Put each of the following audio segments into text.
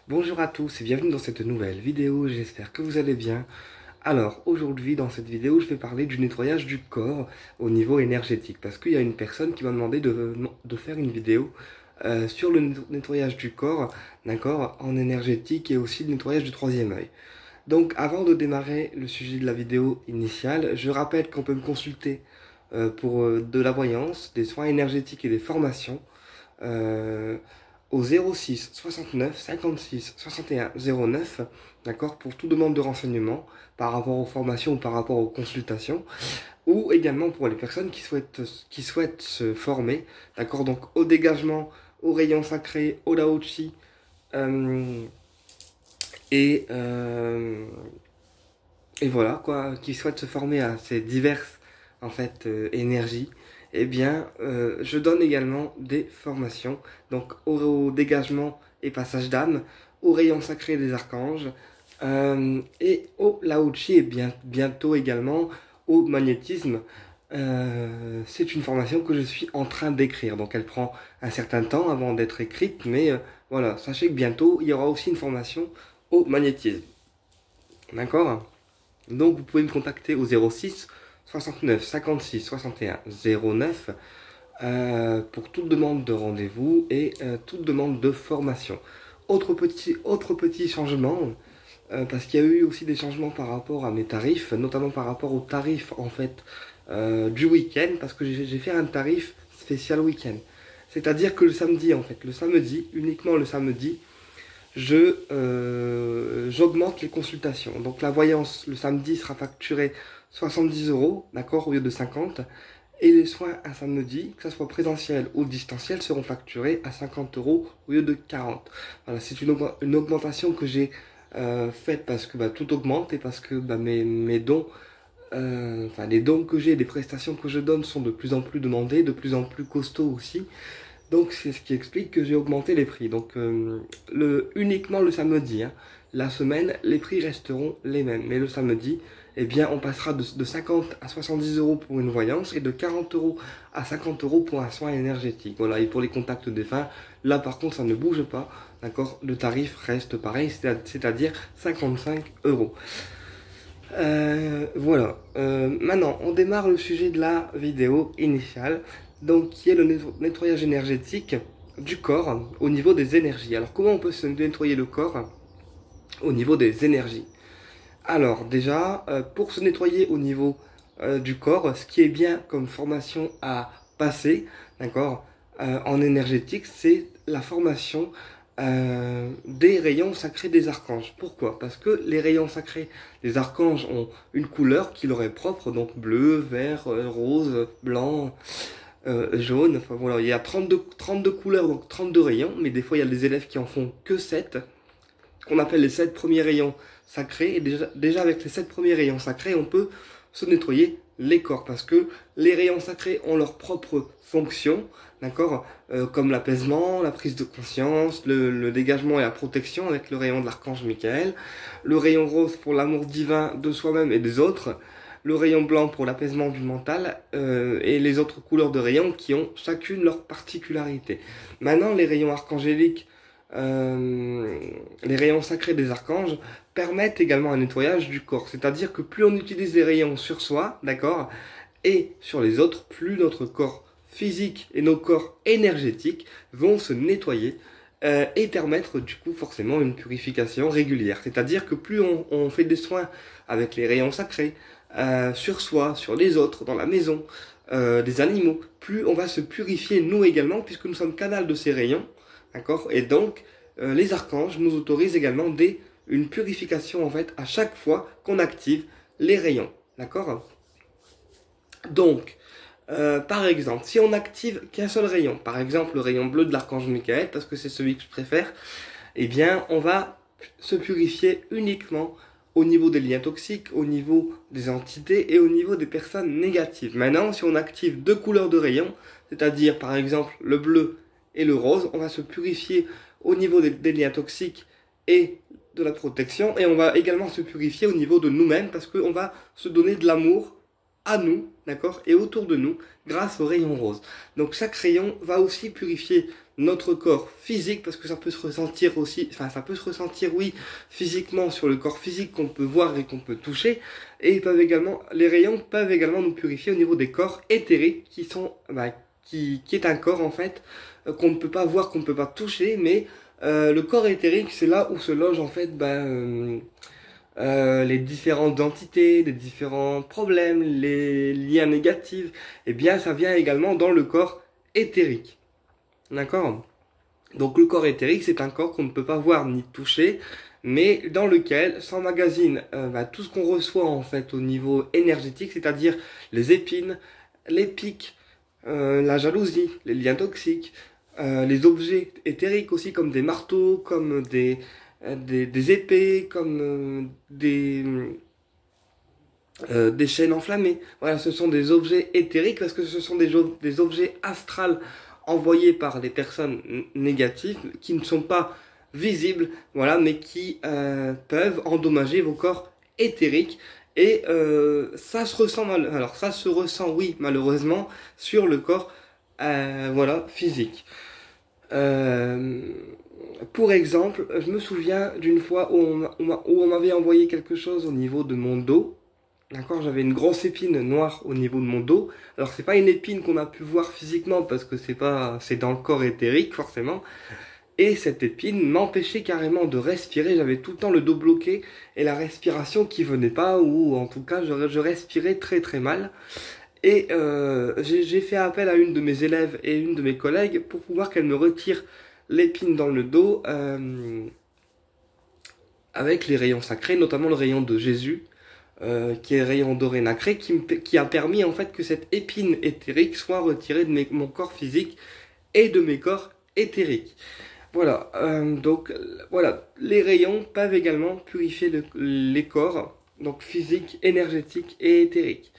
Bonjour à tous et bienvenue dans cette nouvelle vidéo, j'espère que vous allez bien. Alors aujourd'hui dans cette vidéo je vais parler du nettoyage du corps au niveau énergétique parce qu'il y a une personne qui m'a demandé de faire une vidéo sur le nettoyage du corps, d'accord, en énergétique et aussi le nettoyage du troisième œil. Donc avant de démarrer le sujet de la vidéo initiale, je rappelle qu'on peut me consulter pour de la voyance, des soins énergétiques et des formations. euh, Au 06 69 56 61 09, d'accord, pour toute demande de renseignement par rapport aux formations ou par rapport aux consultations, ou également pour les personnes qui souhaitent se former, d'accord, donc au dégagement, au rayon sacré, au Lao-Chi, euh, et, euh, et voilà, quoi, qui souhaitent se former à ces diverses, en fait, énergies. Eh bien, je donne également des formations, donc au dégagement et passage d'âme, au rayon sacré des archanges, et au Lao-Chi, et bientôt également au magnétisme. C'est une formation que je suis en train d'écrire, donc elle prend un certain temps avant d'être écrite, mais voilà, sachez que bientôt il y aura aussi une formation au magnétisme. D'accord? Donc vous pouvez me contacter au 06 69 56 61 09 pour toute demande de rendez-vous et toute demande de formation. Autre petit changement, parce qu'il y a eu aussi des changements par rapport à mes tarifs, notamment par rapport aux tarifs en fait du week-end, parce que j'ai fait un tarif spécial week-end. C'est-à-dire que le samedi, en fait, le samedi, uniquement le samedi, j'augmente les consultations. Donc la voyance le samedi sera facturée 70 euros, d'accord, au lieu de 50. Et les soins un samedi, que ce soit présentiel ou distanciel, seront facturés à 50 euros au lieu de 40. Voilà, c'est une augmentation que j'ai faite parce que tout augmente et parce que mes dons, enfin les dons que j'ai, les prestations que je donne sont de plus en plus demandées, de plus en plus costauds aussi. Donc c'est ce qui explique que j'ai augmenté les prix. Donc uniquement le samedi, hein. La semaine, les prix resteront les mêmes. Mais le samedi, eh bien, on passera de 50 à 70 euros pour une voyance et de 40 euros à 50 euros pour un soin énergétique. Voilà, et pour les contacts défunts, là par contre, ça ne bouge pas. D'accord, le tarif reste pareil, c'est-à-dire 55 euros. Voilà. Maintenant, on démarre le sujet de la vidéo initiale, donc qui est le nettoyage énergétique du corps au niveau des énergies. Alors, comment on peut se nettoyer le corps au niveau des énergies? Alors, déjà, pour se nettoyer au niveau du corps, ce qui est bien comme formation à passer, d'accord, en énergétique, c'est la formation des rayons sacrés des archanges. Pourquoi? Parce que les rayons sacrés des archanges ont une couleur qui leur est propre, donc bleu, vert, rose, blanc, jaune. Enfin voilà, il y a 32 couleurs, donc 32 rayons, mais des fois il y a des élèves qui en font que 7, qu'on appelle les 7 premiers rayons sacrés. Et déjà avec les 7 premiers rayons sacrés, on peut se nettoyer les corps parce que les rayons sacrés ont leur propre fonction, d'accord, comme l'apaisement, la prise de conscience, le dégagement et la protection avec le rayon de l'archange Michael, le rayon rose pour l'amour divin de soi-même et des autres, le rayon blanc pour l'apaisement du mental et les autres couleurs de rayons qui ont chacune leur particularité. Maintenant, les rayons archangéliques, les rayons sacrés des archanges permettent également un nettoyage du corps. C'est-à-dire que plus on utilise les rayons sur soi, d'accord, et sur les autres, plus notre corps physique et nos corps énergétiques vont se nettoyer et permettre du coup forcément une purification régulière. C'est-à-dire que plus on fait des soins avec les rayons sacrés, sur soi, sur les autres, dans la maison, des animaux, plus on va se purifier nous également, puisque nous sommes canal de ces rayons, d'accord. Et donc, les archanges nous autorisent également une purification en fait à chaque fois qu'on active les rayons, d'accord. Donc, par exemple, si on active qu'un seul rayon, par exemple le rayon bleu de l'archange Michael, parce que c'est celui que je préfère, eh bien, on va se purifier uniquement au niveau des liens toxiques, au niveau des entités et au niveau des personnes négatives. Maintenant, si on active deux couleurs de rayons, c'est-à-dire par exemple le bleu et le rose, on va se purifier au niveau des liens toxiques et de la protection, et on va également se purifier au niveau de nous-mêmes parce qu'on va se donner de l'amour à nous, d'accord, et autour de nous grâce au rayon rose. Donc chaque rayon va aussi purifier notre corps physique, parce que ça peut se ressentir aussi, enfin ça peut se ressentir oui physiquement sur le corps physique qu'on peut voir et qu'on peut toucher, et ils peuvent également, les rayons peuvent également nous purifier au niveau des corps éthériques qui sont, qui est un corps en fait qu'on ne peut pas voir, qu'on ne peut pas toucher, mais le corps éthérique c'est là où se loge en fait les différentes entités, les différents problèmes, les liens négatifs, eh bien ça vient également dans le corps éthérique. D'accord? Donc le corps éthérique, c'est un corps qu'on ne peut pas voir ni toucher, mais dans lequel s'emmagasine tout ce qu'on reçoit en fait au niveau énergétique, c'est-à-dire les épines, les pics, la jalousie, les liens toxiques, les objets éthériques aussi comme des marteaux, comme des épées, comme des chaînes enflammées. Voilà, ce sont des objets éthériques parce que ce sont des objets astrales envoyés par des personnes négatives qui ne sont pas visibles, voilà, mais qui peuvent endommager vos corps éthériques. Et ça se ressent alors ça se ressent oui malheureusement sur le corps voilà physique. Pour exemple, je me souviens d'une fois où on m'avait envoyé quelque chose au niveau de mon dos. D'accord, j'avais une grosse épine noire au niveau de mon dos. Alors c'est pas une épine qu'on a pu voir physiquement parce que c'est dans le corps éthérique forcément. Et cette épine m'empêchait carrément de respirer. J'avais tout le temps le dos bloqué et la respiration qui venait pas, ou en tout cas je respirais très très mal. Et j'ai fait appel à une de mes élèves et une de mes collègues pour pouvoir qu'elle me retire l'épine dans le dos avec les rayons sacrés, notamment le rayon de Jésus, qui est le rayon doré nacré, qui a permis en fait que cette épine éthérique soit retirée de mon corps physique et de mes corps éthériques. Voilà, donc voilà, les rayons peuvent également purifier les corps, donc physiques, énergétiques et éthériques.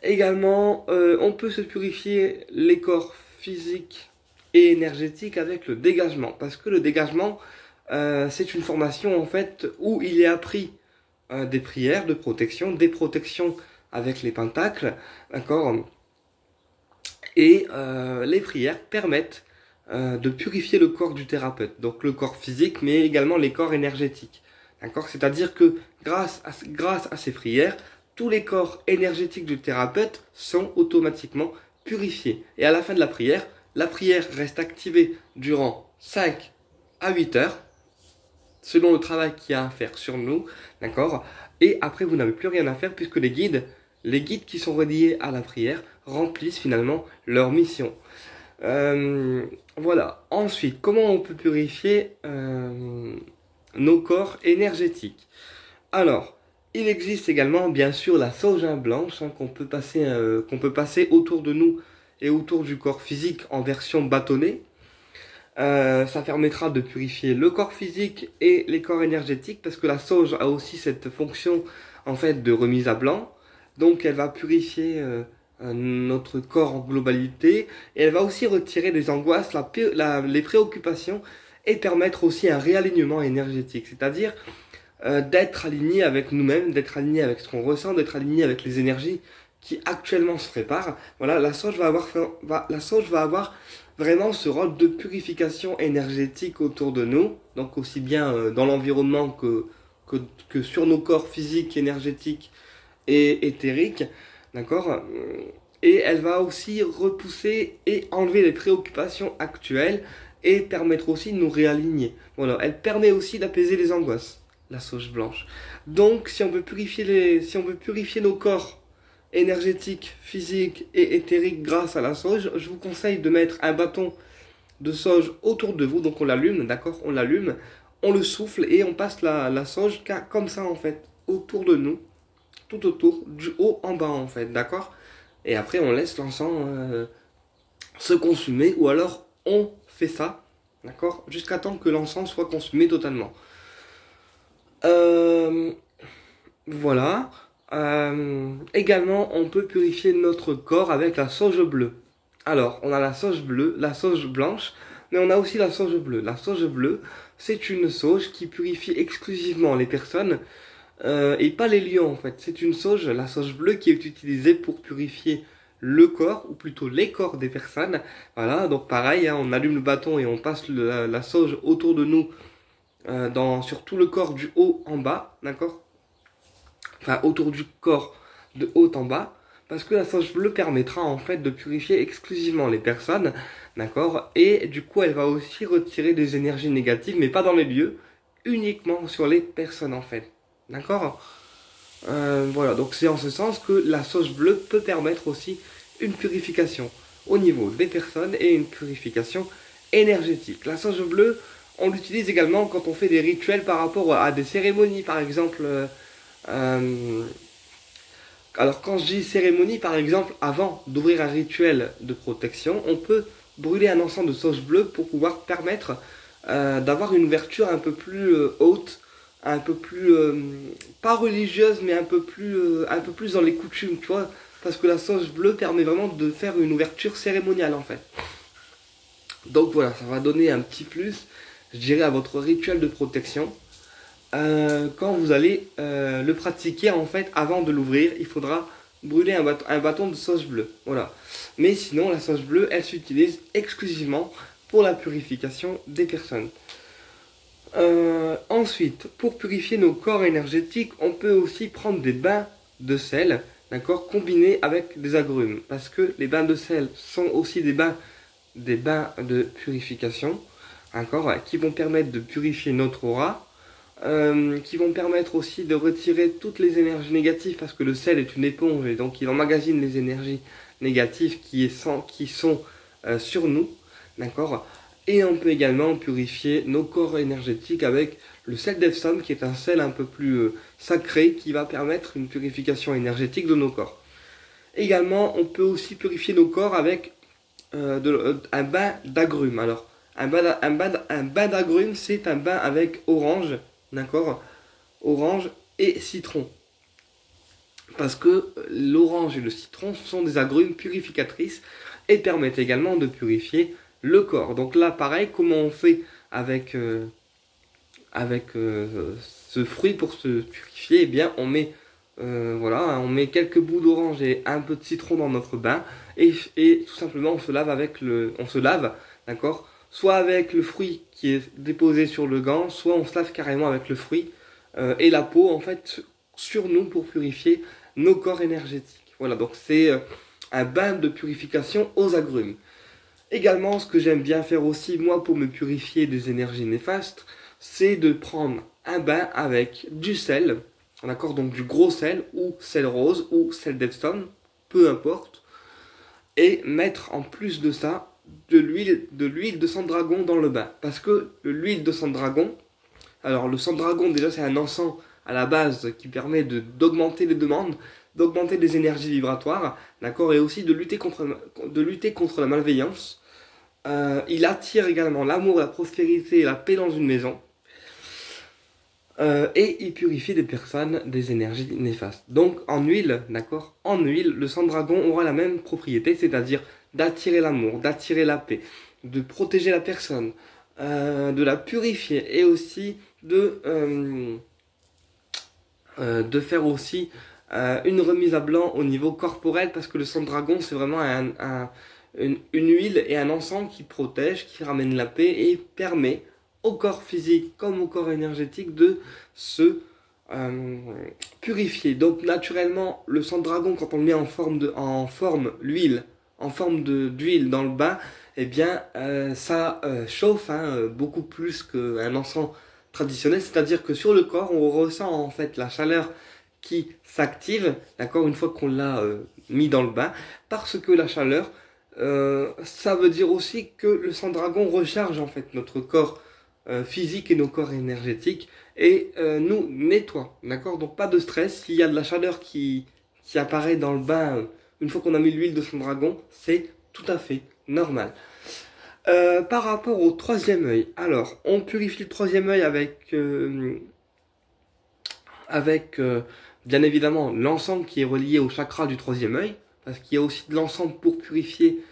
Également, on peut se purifier les corps physiques et énergétiques avec le dégagement, parce que le dégagement, c'est une formation en fait où il est appris des prières de protection, des protections avec les pentacles, d'accord. Et les prières permettent de purifier le corps du thérapeute, donc le corps physique, mais également les corps énergétiques, d'accord. C'est-à-dire que grâce à ces prières, tous les corps énergétiques du thérapeute sont automatiquement purifiés. Et à la fin de la prière reste activée durant 5 à 8 heures, selon le travail qu'il y a à faire sur nous, d'accord. Et après, vous n'avez plus rien à faire puisque les guides qui sont reliés à la prière remplissent finalement leur mission. Voilà. Ensuite, comment on peut purifier nos corps énergétiques? Alors, il existe également, bien sûr, la sauge blanche qu'on peut passer autour de nous et autour du corps physique en version bâtonnée. Ça permettra de purifier le corps physique et les corps énergétiques parce que la sauge a aussi cette fonction en fait de remise à blanc. Donc elle va purifier notre corps en globalité et elle va aussi retirer les angoisses, les préoccupations et permettre aussi un réalignement énergétique, c'est-à-dire d'être aligné avec nous-mêmes, d'être aligné avec ce qu'on ressent, d'être aligné avec les énergies qui actuellement se préparent. Voilà, la sauge va avoir vraiment ce rôle de purification énergétique autour de nous, donc aussi bien dans l'environnement que sur nos corps physiques, énergétiques et éthériques, d'accord. Et elle va aussi repousser et enlever les préoccupations actuelles et permettre aussi de nous réaligner. Voilà, elle permet aussi d'apaiser les angoisses, la sauge blanche. Donc, si on veut purifier nos corps énergétiques, physiques et éthériques grâce à la sauge, je vous conseille de mettre un bâton de sauge autour de vous. Donc on l'allume, d'accord, on l'allume, on le souffle et on passe la sauge comme ça en fait, autour de nous, tout autour, du haut en bas en fait, d'accord. Et après on laisse l'encens se consumer, ou alors on fait ça, d'accord, jusqu'à temps que l'encens soit consumé totalement. Voilà. Également, on peut purifier notre corps avec la sauge bleue. Alors, on a la sauge bleue, la sauge blanche, mais on a aussi la sauge bleue. La sauge bleue, c'est une sauge qui purifie exclusivement les personnes et pas les lions en fait. C'est une sauge, la sauge bleue, qui est utilisée pour purifier le corps, ou plutôt les corps des personnes. Voilà, donc pareil, hein, on allume le bâton et on passe la sauge autour de nous, sur tout le corps du haut en bas, d'accord? Enfin, autour du corps de haut en bas, parce que la sauge bleue permettra en fait de purifier exclusivement les personnes, d'accord? Et du coup, elle va aussi retirer des énergies négatives, mais pas dans les lieux, uniquement sur les personnes en fait, d'accord? Voilà, donc c'est en ce sens que la sauge bleue peut permettre aussi une purification au niveau des personnes et une purification énergétique. La sauge bleue, on l'utilise également quand on fait des rituels par rapport à des cérémonies, par exemple. Euh, alors quand je dis cérémonie, par exemple, avant d'ouvrir un rituel de protection, on peut brûler un encens de sauge bleue pour pouvoir permettre d'avoir une ouverture un peu plus haute, un peu plus, pas religieuse, mais un peu plus dans les coutumes, tu vois, parce que la sauge bleue permet vraiment de faire une ouverture cérémoniale en fait. Donc voilà, ça va donner un petit plus, je dirais, à votre rituel de protection. Quand vous allez le pratiquer, en fait, avant de l'ouvrir, il faudra brûler un bâton de sauge bleue. Voilà. Mais sinon, la sauge bleue, elle s'utilise exclusivement pour la purification des personnes. Ensuite, pour purifier nos corps énergétiques, on peut aussi prendre des bains de sel, d'accord, combinés avec des agrumes. Parce que les bains de sel sont aussi des bains de purification, d'accord, qui vont permettre de purifier notre aura. Qui vont permettre aussi de retirer toutes les énergies négatives parce que le sel est une éponge et donc il emmagasine les énergies négatives qui sont sur nous, d'accord. Et on peut également purifier nos corps énergétiques avec le sel d'Epsom qui est un sel un peu plus sacré qui va permettre une purification énergétique de nos corps. Également, on peut aussi purifier nos corps avec un bain d'agrumes. Alors, un bain d'agrumes, c'est un bain avec orange, d'accord? Orange et citron. Parce que l'orange et le citron sont des agrumes purificatrices et permettent également de purifier le corps. Donc là, pareil, comment on fait avec, ce fruit pour se purifier? Eh bien, on met, voilà, on met quelques bouts d'orange et un peu de citron dans notre bain et tout simplement on se lave, d'accord? Soit avec le fruit qui est déposé sur le gant, soit on se lave carrément avec le fruit et la peau en fait sur nous pour purifier nos corps énergétiques. Voilà, donc c'est un bain de purification aux agrumes. Également, ce que j'aime bien faire aussi, moi, pour me purifier des énergies néfastes, c'est de prendre un bain avec du sel, d'accord, donc du gros sel, ou sel rose, ou sel d'Epsom, peu importe, et mettre en plus de ça de l'huile de sang de dragon dans le bain. Parce que l'huile de sang de dragon, alors le sang de dragon déjà c'est un encens à la base qui permet d'augmenter les demandes, d'augmenter les énergies vibratoires, d'accord, et aussi de lutter contre la malveillance. Il attire également l'amour, la prospérité et la paix dans une maison. Et il purifie des personnes des énergies néfastes. Donc en huile, d'accord, en huile, le sang de dragon aura la même propriété, c'est-à-dire d'attirer l'amour, d'attirer la paix, de protéger la personne, de la purifier et aussi de faire aussi une remise à blanc au niveau corporel parce que le sang de dragon c'est vraiment une huile et un encens qui protège, qui ramène la paix et permet au corps physique comme au corps énergétique de se purifier. Donc naturellement le sang de dragon quand on le met en forme l'huile, en forme d'huile dans le bain, eh bien ça chauffe beaucoup plus qu'un encens traditionnel, c'est-à-dire que sur le corps on ressent en fait la chaleur qui s'active, d'accord, une fois qu'on l'a mis dans le bain, parce que la chaleur, ça veut dire aussi que le sang dragon recharge en fait notre corps physique et nos corps énergétiques et nous nettoie, d'accord, donc pas de stress, s'il y a de la chaleur qui apparaît dans le bain une fois qu'on a mis l'huile de sang dragon, c'est tout à fait normal. Par rapport au troisième œil, alors on purifie le troisième œil avec bien évidemment l'encens qui est relié au chakra du troisième œil, parce qu'il y a aussi de l'encens pour purifier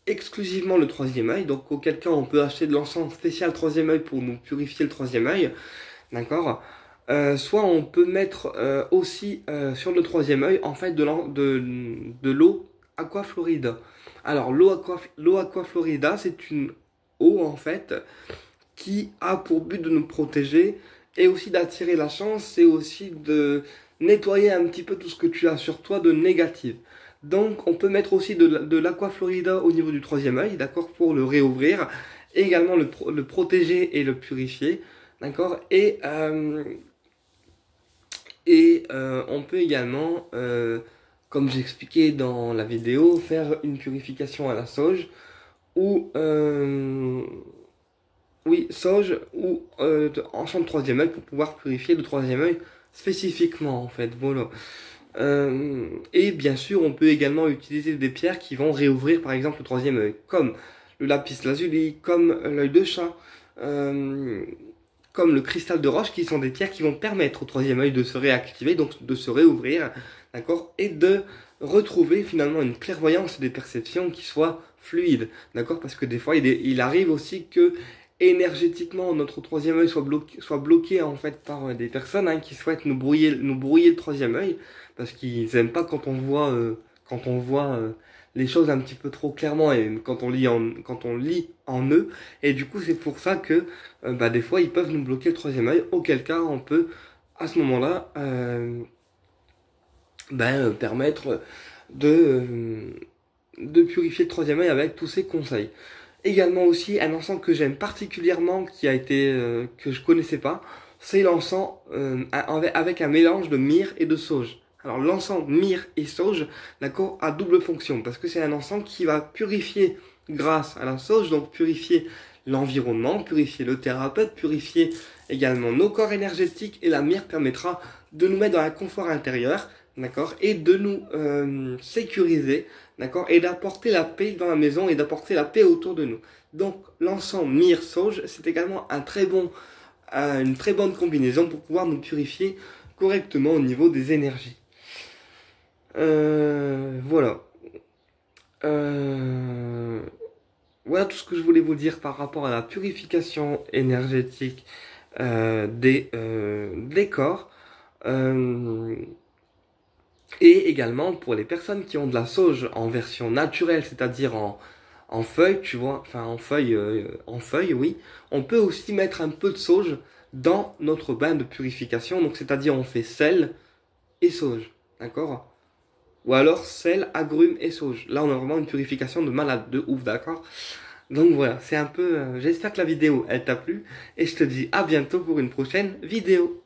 exclusivement le troisième œil, donc auquel cas on peut acheter de l'encens spécial troisième œil pour nous purifier le troisième œil, d'accord. Soit on peut mettre aussi sur le troisième œil en fait de l'eau Aquaflorida. Alors, l'eau Aquaflorida, c'est une eau, en fait, qui a pour but de nous protéger et aussi d'attirer la chance et aussi de nettoyer un petit peu tout ce que tu as sur toi de négatif. Donc, on peut mettre aussi de l'Aquaflorida au niveau du troisième œil, d'accord, pour le réouvrir, et également le protéger et le purifier, d'accord, on peut également, comme j'expliquais dans la vidéo, faire une purification à la sauge ou oui, sauge ou enchanté de troisième œil pour pouvoir purifier le troisième œil spécifiquement en fait. Voilà. Et bien sûr, on peut également utiliser des pierres qui vont réouvrir par exemple le troisième œil, comme le lapis lazuli, comme l'œil de chat, comme le cristal de roche, qui sont des pierres qui vont permettre au troisième œil de se réactiver, donc de se réouvrir, d'accord, et de retrouver finalement une clairvoyance et des perceptions qui soient fluides, d'accord, parce que des fois il arrive aussi que énergétiquement notre troisième œil soit bloqué en fait par des personnes qui souhaitent nous brouiller le troisième œil, parce qu'ils aiment pas quand on voit les choses un petit peu trop clairement et quand on lit en eux, et du coup c'est pour ça que des fois ils peuvent nous bloquer le troisième œil, auquel cas on peut à ce moment-là permettre de purifier le troisième œil avec tous ces conseils. Également aussi un encens que j'aime particulièrement, que je connaissais pas, c'est l'encens avec un mélange de myrrhe et de sauge. Alors l'encens myrrhe et sauge, d'accord, a double fonction parce que c'est un encens qui va purifier grâce à la sauge, donc purifier l'environnement, purifier le thérapeute, purifier également nos corps énergétiques, et la myrrhe permettra de nous mettre dans un confort intérieur, d'accord, et de nous sécuriser, d'accord, et d'apporter la paix dans la maison et d'apporter la paix autour de nous. Donc l'encens myrrhe sauge, c'est également une très bonne combinaison pour pouvoir nous purifier correctement au niveau des énergies. Voilà. Voilà tout ce que je voulais vous dire par rapport à la purification énergétique des corps. Et également pour les personnes qui ont de la sauge en version naturelle, c'est-à-dire en feuille, tu vois, enfin en feuille, oui, on peut aussi mettre un peu de sauge dans notre bain de purification. Donc c'est-à-dire on fait sel et sauge, d'accord? Ou alors sel, agrumes et sauge. Là on a vraiment une purification de malade, de ouf, d'accord? Donc voilà, c'est un peu... j'espère que la vidéo elle t'a plu et je te dis à bientôt pour une prochaine vidéo.